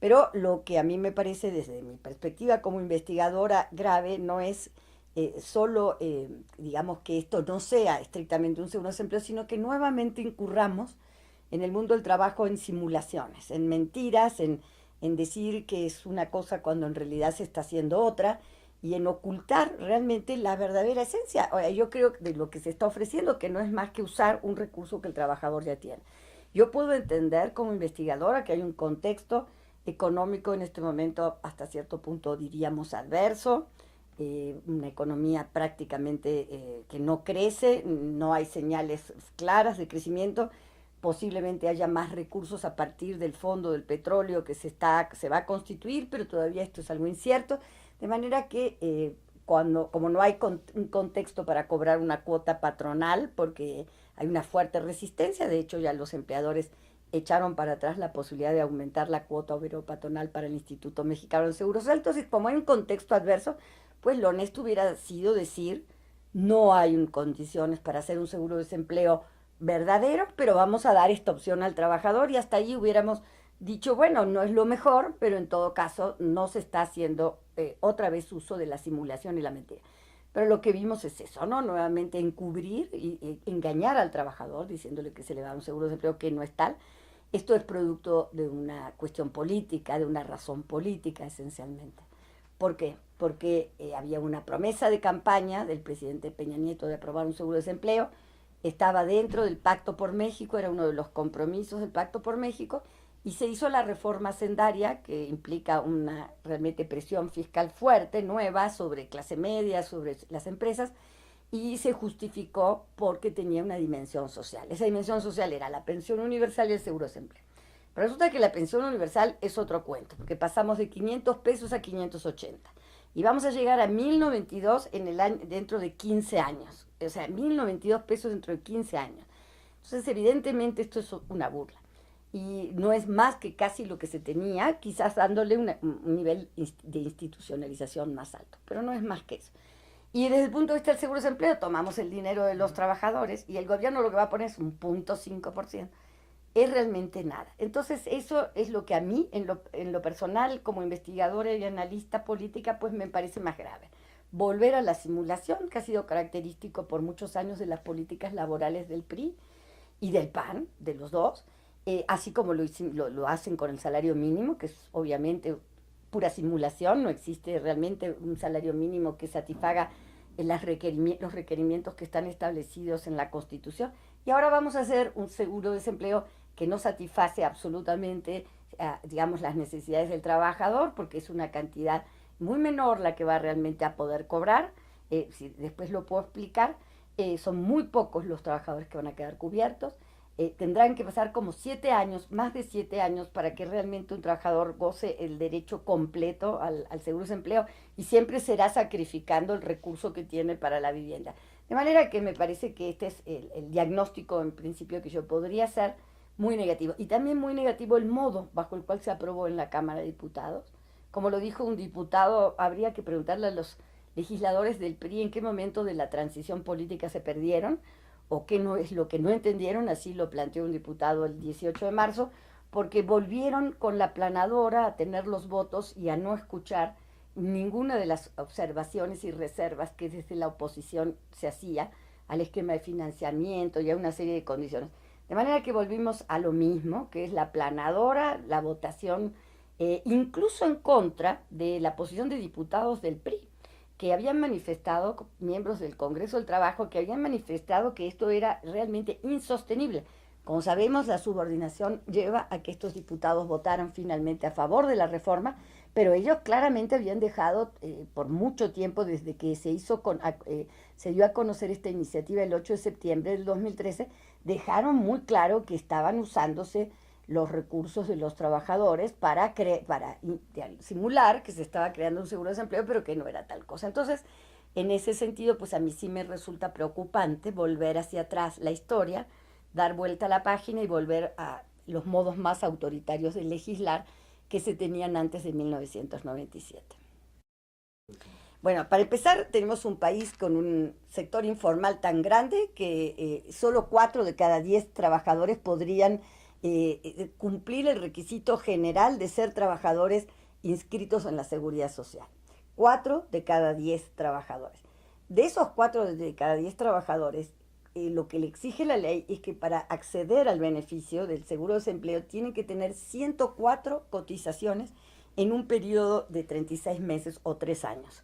Pero lo que a mí me parece desde mi perspectiva como investigadora grave no es solo, digamos, que esto no sea estrictamente un seguro desempleo, sino que nuevamente incurramos en el mundo del trabajo en simulaciones, en mentiras, en decir que es una cosa cuando en realidad se está haciendo otra y en ocultar realmente la verdadera esencia. Ahora, yo creo de lo que se está ofreciendo, que no es más que usar un recurso que el trabajador ya tiene. Yo puedo entender como investigadora que hay un contexto económico en este momento hasta cierto punto diríamos adverso, una economía prácticamente que no crece, no hay señales claras de crecimiento, posiblemente haya más recursos a partir del fondo del petróleo que se va a constituir, pero todavía esto es algo incierto, de manera que como no hay un contexto para cobrar una cuota patronal, porque hay una fuerte resistencia, de hecho ya los empleadores echaron para atrás la posibilidad de aumentar la cuota obrero patronal para el Instituto Mexicano de Seguro Social. Entonces, como hay un contexto adverso, pues lo honesto hubiera sido decir, no hay condiciones para hacer un seguro de desempleo verdadero, pero vamos a dar esta opción al trabajador y hasta ahí hubiéramos dicho, bueno, no es lo mejor, pero en todo caso no se está haciendo otra vez uso de la simulación y la mentira. Pero lo que vimos es eso, ¿no? Nuevamente encubrir y engañar al trabajador diciéndole que se le da un seguro de desempleo que no es tal. Esto es producto de una cuestión política, de una razón política esencialmente. ¿Por qué? Porque había una promesa de campaña del presidente Peña Nieto de aprobar un seguro de desempleo, estaba dentro del Pacto por México, era uno de los compromisos del Pacto por México, y se hizo la reforma hacendaria, que implica una realmente presión fiscal fuerte, nueva, sobre clase media, sobre las empresas, y se justificó porque tenía una dimensión social. Esa dimensión social era la pensión universal y el seguro de desempleo. Pero resulta que la pensión universal es otro cuento, porque pasamos de 500 pesos a 580. Y vamos a llegar a 1092 en el año, dentro de 15 años. O sea, 1092 pesos dentro de 15 años. Entonces, evidentemente, esto es una burla. Y no es más que casi lo que se tenía, quizás dándole un nivel de institucionalización más alto. Pero no es más que eso. Y desde el punto de vista del seguro de desempleo, tomamos el dinero de los trabajadores y el gobierno lo que va a poner es un 0.5%. Es realmente nada. Entonces, eso es lo que a mí, en lo personal, como investigadora y analista política, pues me parece más grave. Volver a la simulación, que ha sido característico por muchos años de las políticas laborales del PRI y del PAN, de los dos, así como lo hacen con el salario mínimo, que es obviamente pura simulación, no existe realmente un salario mínimo que satisfaga los requerimientos que están establecidos en la Constitución. Y ahora vamos a hacer un seguro de desempleo que no satisface absolutamente, digamos, las necesidades del trabajador, porque es una cantidad muy menor la que va realmente a poder cobrar. Si después lo puedo explicar, son muy pocos los trabajadores que van a quedar cubiertos. Tendrán que pasar como 7 años, más de 7 años, para que realmente un trabajador goce el derecho completo al seguro de desempleo y siempre será sacrificando el recurso que tiene para la vivienda. De manera que me parece que este es el diagnóstico en principio que yo podría hacer, muy negativo. Y también muy negativo el modo bajo el cual se aprobó en la Cámara de Diputados. Como lo dijo un diputado, habría que preguntarle a los legisladores del PRI en qué momento de la transición política se perdieron o qué no es lo que no entendieron, así lo planteó un diputado el 18 de marzo, porque volvieron con la planadora a tener los votos y a no escuchar ninguna de las observaciones y reservas que desde la oposición se hacía al esquema de financiamiento y a una serie de condiciones. De manera que volvimos a lo mismo, que es la planadora, la votación, incluso en contra de la posición de diputados del PRI, que habían manifestado, miembros del Congreso del Trabajo, que habían manifestado que esto era realmente insostenible. Como sabemos, la subordinación lleva a que estos diputados votaran finalmente a favor de la reforma, pero ellos claramente habían dejado por mucho tiempo, desde que se dio a conocer esta iniciativa el 8 de septiembre del 2013, dejaron muy claro que estaban usándose los recursos de los trabajadores para simular que se estaba creando un seguro de desempleo, pero que no era tal cosa. Entonces, en ese sentido, pues a mí sí me resulta preocupante volver hacia atrás la historia, dar vuelta a la página y volver a los modos más autoritarios de legislar que se tenían antes de 1997. Bueno, para empezar, tenemos un país con un sector informal tan grande que solo 4 de cada 10 trabajadores podrían cumplir el requisito general de ser trabajadores inscritos en la seguridad social. 4 de cada 10 trabajadores. De esos 4 de cada 10 trabajadores, lo que le exige la ley es que para acceder al beneficio del seguro de desempleo tienen que tener 104 cotizaciones en un periodo de 36 meses o 3 años.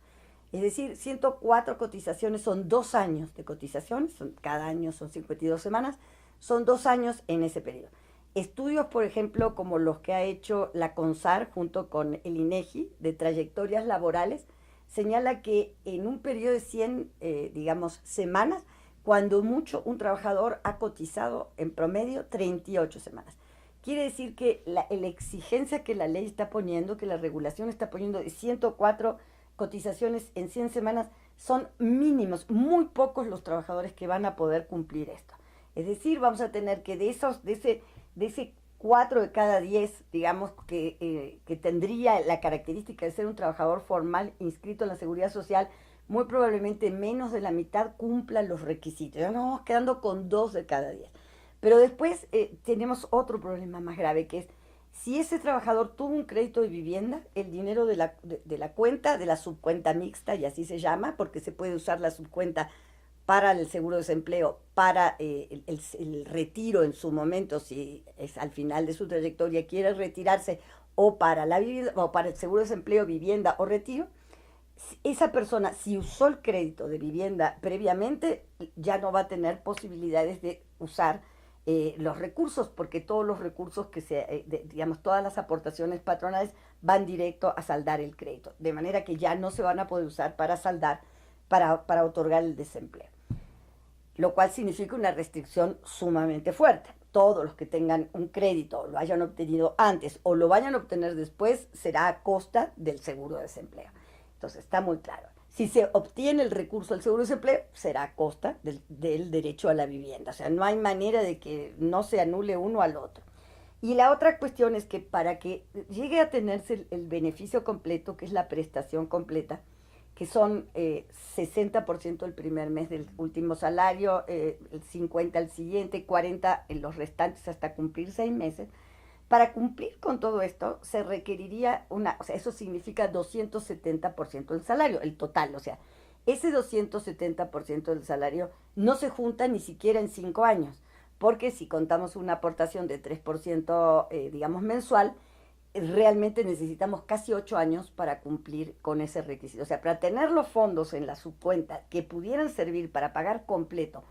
Es decir, 104 cotizaciones son 2 años de cotizaciones, cada año son 52 semanas, son 2 años en ese periodo. Estudios, por ejemplo, como los que ha hecho la CONSAR junto con el INEGI de trayectorias laborales, señala que en un periodo de 100, digamos, semanas, cuando mucho un trabajador ha cotizado en promedio 38 semanas. Quiere decir que la exigencia que la ley está poniendo, que la regulación está poniendo de 104 cotizaciones en 100 semanas, son mínimos, muy pocos los trabajadores que van a poder cumplir esto. Es decir, vamos a tener que de ese 4 de cada 10, digamos, que tendría la característica de ser un trabajador formal inscrito en la Seguridad Social, muy probablemente menos de la mitad cumplan los requisitos. Ya nos vamos quedando con 2 de cada 10. Pero después tenemos otro problema más grave, que es si ese trabajador tuvo un crédito de vivienda, el dinero de la cuenta, de la subcuenta mixta, y así se llama, porque se puede usar la subcuenta para el seguro de desempleo, para el retiro en su momento, si es al final de su trayectoria quiere retirarse, o para la vivienda, o para el seguro de desempleo, vivienda o retiro. Esa persona, si usó el crédito de vivienda previamente, ya no va a tener posibilidades de usar los recursos, porque todos los recursos digamos, todas las aportaciones patronales van directo a saldar el crédito, de manera que ya no se van a poder usar para saldar, para otorgar el desempleo. Lo cual significa una restricción sumamente fuerte. Todos los que tengan un crédito, lo hayan obtenido antes o lo vayan a obtener después, será a costa del seguro de desempleo. Entonces, está muy claro. Si se obtiene el recurso al seguro de desempleo, será a costa del derecho a la vivienda. O sea, no hay manera de que no se anule uno al otro. Y la otra cuestión es que para que llegue a tenerse el beneficio completo, que es la prestación completa, que son 60% el primer mes del último salario, el 50% al siguiente, 40% en los restantes hasta cumplir 6 meses, para cumplir con todo esto se requeriría o sea, eso significa 270% del salario, el total, o sea, ese 270% del salario no se junta ni siquiera en 5 años, porque si contamos una aportación de 3%, digamos, mensual, realmente necesitamos casi 8 años para cumplir con ese requisito. O sea, para tener los fondos en la subcuenta que pudieran servir para pagar completo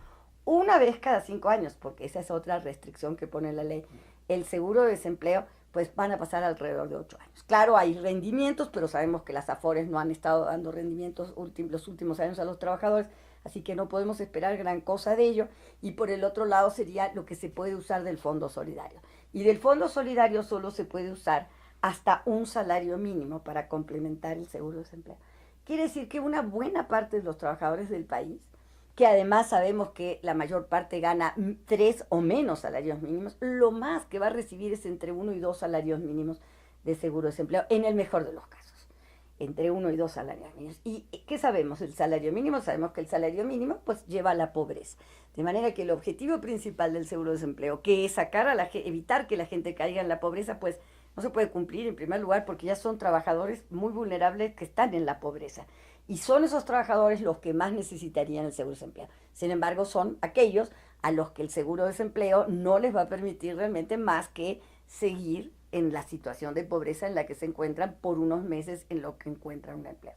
una vez cada 5 años, porque esa es otra restricción que pone la ley, el seguro de desempleo, pues van a pasar alrededor de 8 años. Claro, hay rendimientos, pero sabemos que las AFORES no han estado dando rendimientos los últimos años a los trabajadores, así que no podemos esperar gran cosa de ello. Y por el otro lado sería lo que se puede usar del Fondo Solidario. Y del Fondo Solidario solo se puede usar hasta un salario mínimo para complementar el seguro de desempleo. Quiere decir que una buena parte de los trabajadores del país, que además sabemos que la mayor parte gana 3 o menos salarios mínimos, lo más que va a recibir es entre 1 y 2 salarios mínimos de seguro de desempleo, en el mejor de los casos, entre 1 y 2 salarios mínimos. ¿Y qué sabemos? El salario mínimo, sabemos que el salario mínimo pues lleva a la pobreza. De manera que el objetivo principal del seguro de desempleo, que es evitar que la gente caiga en la pobreza, pues no se puede cumplir en primer lugar porque ya son trabajadores muy vulnerables que están en la pobreza. Y son esos trabajadores los que más necesitarían el seguro de desempleo. Sin embargo, son aquellos a los que el seguro de desempleo no les va a permitir realmente más que seguir en la situación de pobreza en la que se encuentran por unos meses en lo que encuentran un empleo.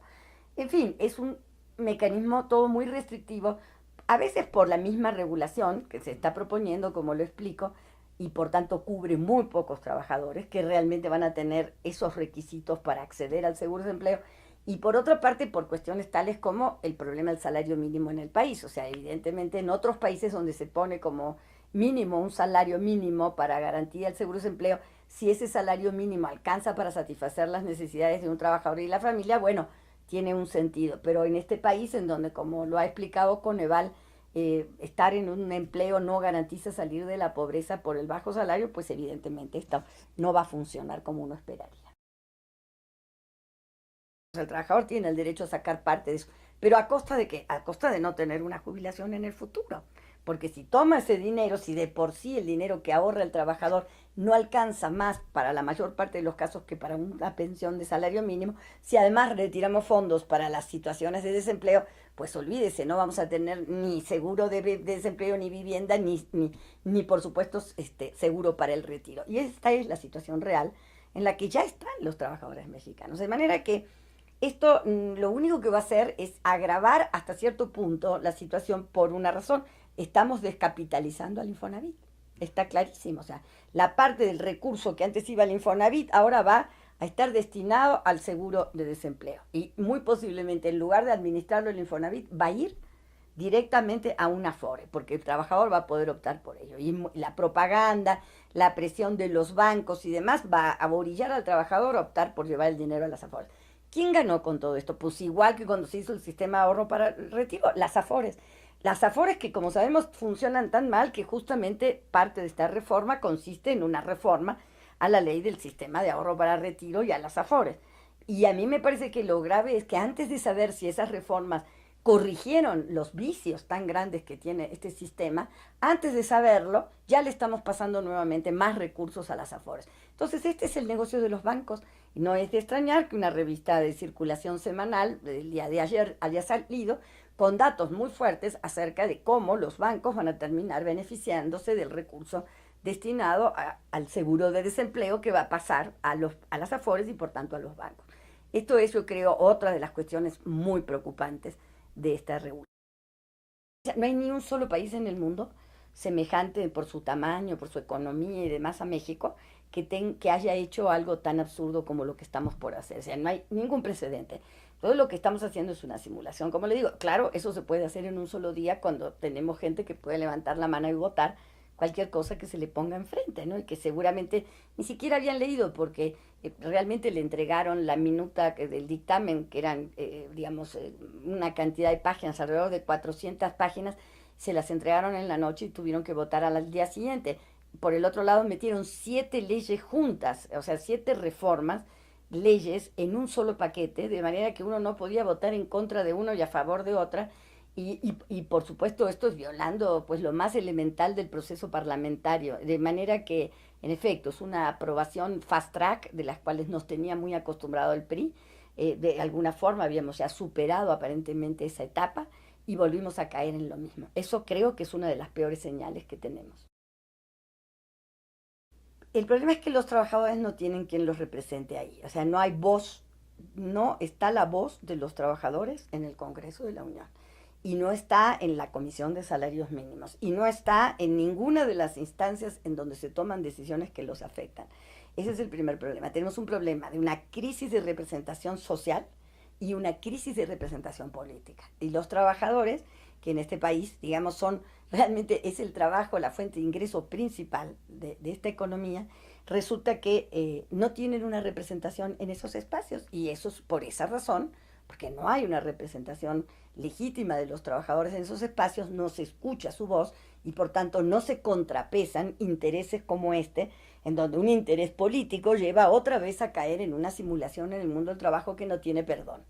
En fin, es un mecanismo todo muy restrictivo, a veces por la misma regulación que se está proponiendo, como lo explico, y por tanto cubre muy pocos trabajadores que realmente van a tener esos requisitos para acceder al seguro de desempleo, y por otra parte por cuestiones tales como el problema del salario mínimo en el país. O sea, evidentemente en otros países donde se pone como mínimo, un salario mínimo para garantía del seguro de desempleo, si ese salario mínimo alcanza para satisfacer las necesidades de un trabajador y la familia, bueno, tiene un sentido. Pero en este país, en donde, como lo ha explicado Coneval, estar en un empleo no garantiza salir de la pobreza por el bajo salario, pues evidentemente esto no va a funcionar como uno esperaría. El trabajador tiene el derecho a sacar parte de eso. ¿Pero a costa de qué? A costa de no tener una jubilación en el futuro. Porque si toma ese dinero, si de por sí el dinero que ahorra el trabajador no alcanza más para la mayor parte de los casos que para una pensión de salario mínimo, si además retiramos fondos para las situaciones de desempleo, pues olvídese, no vamos a tener ni seguro de desempleo, ni vivienda, ni por supuesto seguro para el retiro. Y esta es la situación real en la que ya están los trabajadores mexicanos. De manera que esto lo único que va a hacer es agravar hasta cierto punto la situación por una razón. Estamos descapitalizando al Infonavit. Está clarísimo. O sea, la parte del recurso que antes iba al Infonavit ahora va a estar destinado al seguro de desempleo. Y muy posiblemente en lugar de administrarlo el Infonavit va a ir directamente a una Afore, porque el trabajador va a poder optar por ello. Y la propaganda, la presión de los bancos y demás va a orillar al trabajador a optar por llevar el dinero a las Afores. ¿Quién ganó con todo esto? Pues igual que cuando se hizo el sistema de ahorro para el retiro, las Afores. Las Afores que, como sabemos, funcionan tan mal que justamente parte de esta reforma consiste en una reforma a la ley del sistema de ahorro para retiro y a las Afores. Y a mí me parece que lo grave es que antes de saber si esas reformas corrigieron los vicios tan grandes que tiene este sistema, antes de saberlo, ya le estamos pasando nuevamente más recursos a las Afores. Entonces, este es el negocio de los bancos. Y no es de extrañar que una revista de circulación semanal del día de ayer haya salido con datos muy fuertes acerca de cómo los bancos van a terminar beneficiándose del recurso destinado al seguro de desempleo que va a pasar a las Afores y por tanto a los bancos. Esto es, yo creo, otra de las cuestiones muy preocupantes de esta regulación. No hay ni un solo país en el mundo semejante por su tamaño, por su economía y demás a México, que haya hecho algo tan absurdo como lo que estamos por hacer. O sea, no hay ningún precedente. Todo lo que estamos haciendo es una simulación. Como le digo, claro, eso se puede hacer en un solo día cuando tenemos gente que puede levantar la mano y votar cualquier cosa que se le ponga enfrente, ¿no? Y que seguramente ni siquiera habían leído porque realmente le entregaron la minuta del dictamen, que eran, digamos, una cantidad de páginas, alrededor de 400 páginas, se las entregaron en la noche y tuvieron que votar al día siguiente. Por el otro lado, metieron 7 leyes juntas, o sea, 7 reformas, leyes en un solo paquete, de manera que uno no podía votar en contra de uno y a favor de otra, y por supuesto esto es violando pues lo más elemental del proceso parlamentario, de manera que en efecto es una aprobación fast track de las cuales nos tenía muy acostumbrado el PRI. De alguna forma habíamos ya superado aparentemente esa etapa y volvimos a caer en lo mismo. Eso creo que es una de las peores señales que tenemos. El problema es que los trabajadores no tienen quien los represente ahí, o sea, no hay voz, no está la voz de los trabajadores en el Congreso de la Unión y no está en la Comisión de Salarios Mínimos y no está en ninguna de las instancias en donde se toman decisiones que los afectan. Ese es el primer problema. Tenemos un problema de una crisis de representación social y una crisis de representación política. Y los trabajadores, que en este país, digamos, son realmente es el trabajo, la fuente de ingreso principal de esta economía, resulta que no tienen una representación en esos espacios y eso es por esa razón, porque no hay una representación legítima de los trabajadores en esos espacios, no se escucha su voz y por tanto no se contrapesan intereses como este, en donde un interés político lleva otra vez a caer en una simulación en el mundo del trabajo que no tiene perdón.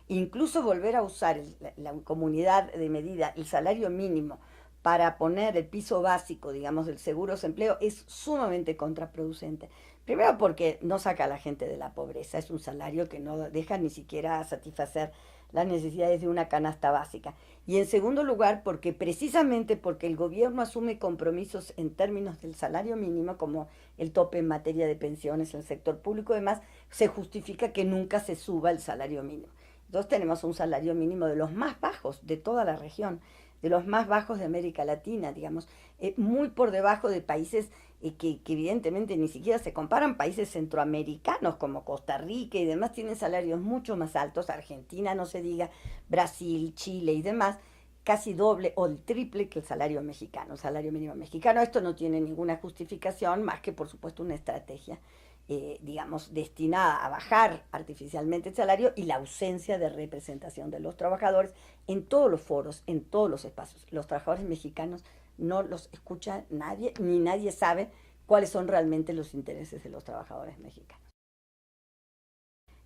Incluso volver a usar la comunidad de medida, el salario mínimo, para poner el piso básico, digamos, del seguro de desempleo es sumamente contraproducente. Primero porque no saca a la gente de la pobreza, es un salario que no deja ni siquiera satisfacer las necesidades de una canasta básica. Y en segundo lugar, porque precisamente porque el gobierno asume compromisos en términos del salario mínimo, como el tope en materia de pensiones en el sector público y demás, se justifica que nunca se suba el salario mínimo. Entonces tenemos un salario mínimo de los más bajos de toda la región, de los más bajos de América Latina, digamos, muy por debajo de países que evidentemente ni siquiera se comparan, países centroamericanos como Costa Rica y demás tienen salarios mucho más altos, Argentina no se diga, Brasil, Chile y demás, casi doble o el triple que el salario mexicano, el salario mínimo mexicano. Esto no tiene ninguna justificación más que, por supuesto, una estrategia, digamos, destinada a bajar artificialmente el salario y la ausencia de representación de los trabajadores en todos los foros, en todos los espacios. Los trabajadores mexicanos no los escucha nadie, ni nadie sabe cuáles son realmente los intereses de los trabajadores mexicanos.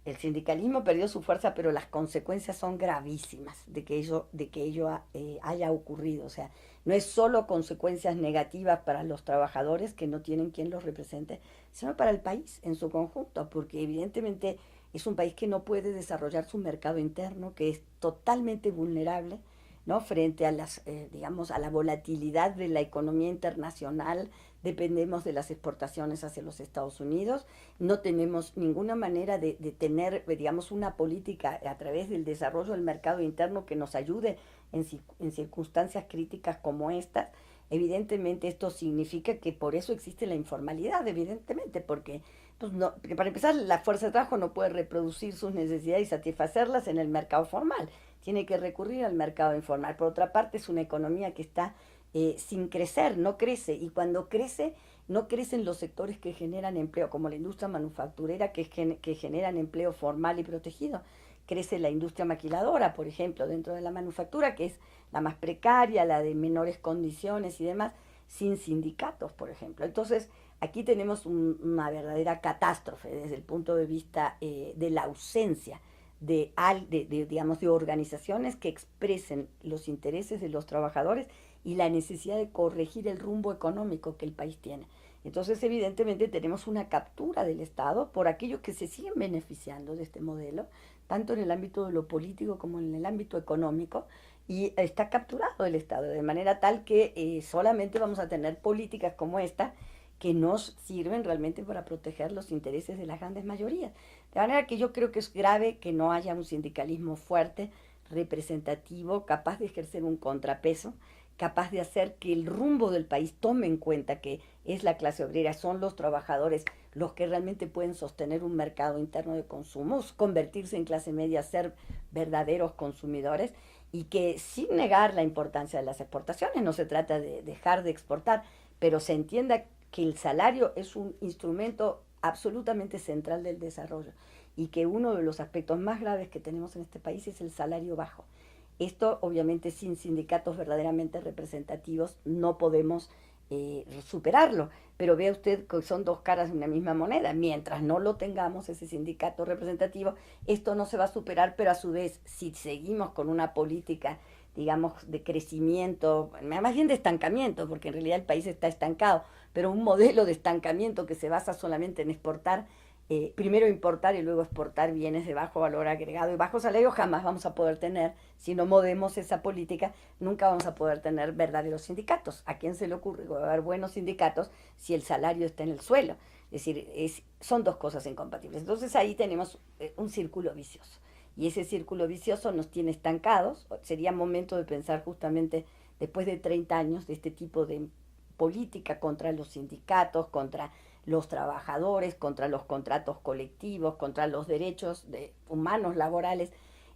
El sindicalismo perdió su fuerza, pero las consecuencias son gravísimas de que ello haya ocurrido. O sea, no es solo consecuencias negativas para los trabajadores que no tienen quien los represente, sino para el país en su conjunto, porque evidentemente es un país que no puede desarrollar su mercado interno, que es totalmente vulnerable, ¿no? Frente a digamos, a la volatilidad de la economía internacional. Dependemos de las exportaciones hacia los Estados Unidos, no tenemos ninguna manera de tener, digamos, una política a través del desarrollo del mercado interno que nos ayude en circunstancias críticas como estas. Evidentemente esto significa que por eso existe la informalidad, evidentemente, porque pues no, porque para empezar la fuerza de trabajo no puede reproducir sus necesidades y satisfacerlas en el mercado formal, tiene que recurrir al mercado informal. Por otra parte, es una economía que está sin crecer, no crece, y cuando crece, no crecen los sectores que generan empleo, como la industria manufacturera, que generan empleo formal y protegido. Crece la industria maquiladora, por ejemplo, dentro de la manufactura, que es la más precaria, la de menores condiciones y demás, sin sindicatos, por ejemplo. Entonces, aquí tenemos una verdadera catástrofe desde el punto de vista de la ausencia digamos, de organizaciones que expresen los intereses de los trabajadores y la necesidad de corregir el rumbo económico que el país tiene. Entonces, evidentemente, tenemos una captura del Estado por aquellos que se siguen beneficiando de este modelo, tanto en el ámbito de lo político como en el ámbito económico, y está capturado el Estado, de manera tal que solamente vamos a tener políticas como esta que nos sirven realmente para proteger los intereses de las grandes mayorías. De manera que yo creo que es grave que no haya un sindicalismo fuerte, representativo, capaz de ejercer un contrapeso, capaz de hacer que el rumbo del país tome en cuenta que es la clase obrera, son los trabajadores los que realmente pueden sostener un mercado interno de consumo, convertirse en clase media, ser verdaderos consumidores, y que sin negar la importancia de las exportaciones, no se trata de dejar de exportar, pero se entienda que el salario es un instrumento absolutamente central del desarrollo y que uno de los aspectos más graves que tenemos en este país es el salario bajo. Esto, obviamente, sin sindicatos verdaderamente representativos no podemos superarlo, pero vea usted que son dos caras de una misma moneda. Mientras no lo tengamos, ese sindicato representativo, esto no se va a superar, pero a su vez, si seguimos con una política, digamos, de crecimiento, más bien de estancamiento, porque en realidad el país está estancado, pero un modelo de estancamiento que se basa solamente en exportar, primero importar y luego exportar bienes de bajo valor agregado y bajo salario, jamás vamos a poder tener, si no movemos esa política, nunca vamos a poder tener verdaderos sindicatos. ¿A quién se le ocurre haber buenos sindicatos si el salario está en el suelo? Es decir, son dos cosas incompatibles. Entonces ahí tenemos un círculo vicioso. Y ese círculo vicioso nos tiene estancados. Sería momento de pensar justamente, después de 30 años de este tipo de política contra los sindicatos, contra los trabajadores, contra los contratos colectivos, contra los derechos humanos laborales,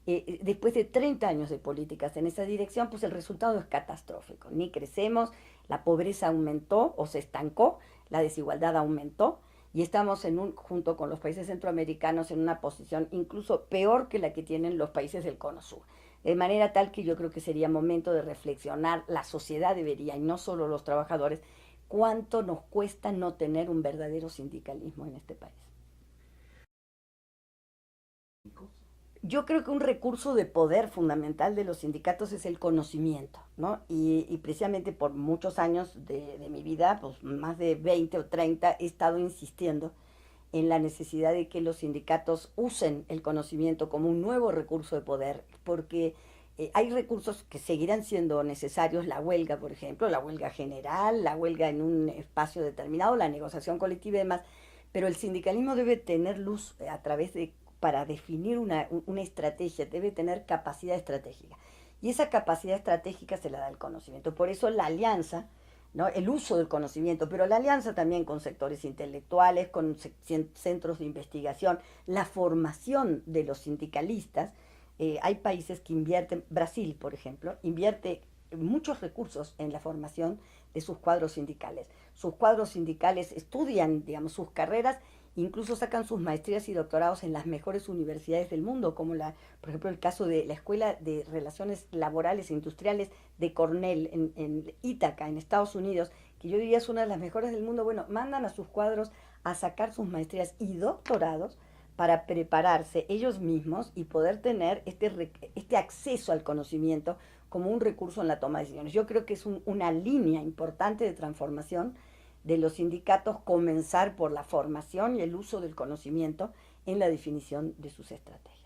después de 30 años de políticas en esa dirección, pues el resultado es catastrófico. Ni crecemos, la pobreza aumentó o se estancó, la desigualdad aumentó, y estamos junto con los países centroamericanos en una posición incluso peor que la que tienen los países del Cono Sur. De manera tal que yo creo que sería momento de reflexionar, la sociedad debería, y no solo los trabajadores, cuánto nos cuesta no tener un verdadero sindicalismo en este país. Yo creo que un recurso de poder fundamental de los sindicatos es el conocimiento, ¿no? Y precisamente por muchos años de mi vida, pues más de 20 o 30, he estado insistiendo en la necesidad de que los sindicatos usen el conocimiento como un nuevo recurso de poder, porque hay recursos que seguirán siendo necesarios, la huelga, por ejemplo, la huelga general, la huelga en un espacio determinado, la negociación colectiva y demás, pero el sindicalismo debe tener luz a través de, para definir una estrategia, debe tener capacidad estratégica. Y esa capacidad estratégica se la da el conocimiento. Por eso la alianza, ¿no? El uso del conocimiento, pero la alianza también con sectores intelectuales, con centros de investigación, la formación de los sindicalistas, hay países que invierten, Brasil, por ejemplo, invierte muchos recursos en la formación de sus cuadros sindicales. Sus cuadros sindicales estudian, digamos, sus carreras, incluso sacan sus maestrías y doctorados en las mejores universidades del mundo, como por ejemplo, el caso de la Escuela de Relaciones Laborales e Industriales de Cornell en Ítaca, en Estados Unidos, que yo diría es una de las mejores del mundo. Bueno, mandan a sus cuadros a sacar sus maestrías y doctorados para prepararse ellos mismos y poder tener este acceso al conocimiento como un recurso en la toma de decisiones. Yo creo que es una línea importante de transformación de los sindicatos, comenzar por la formación y el uso del conocimiento en la definición de sus estrategias.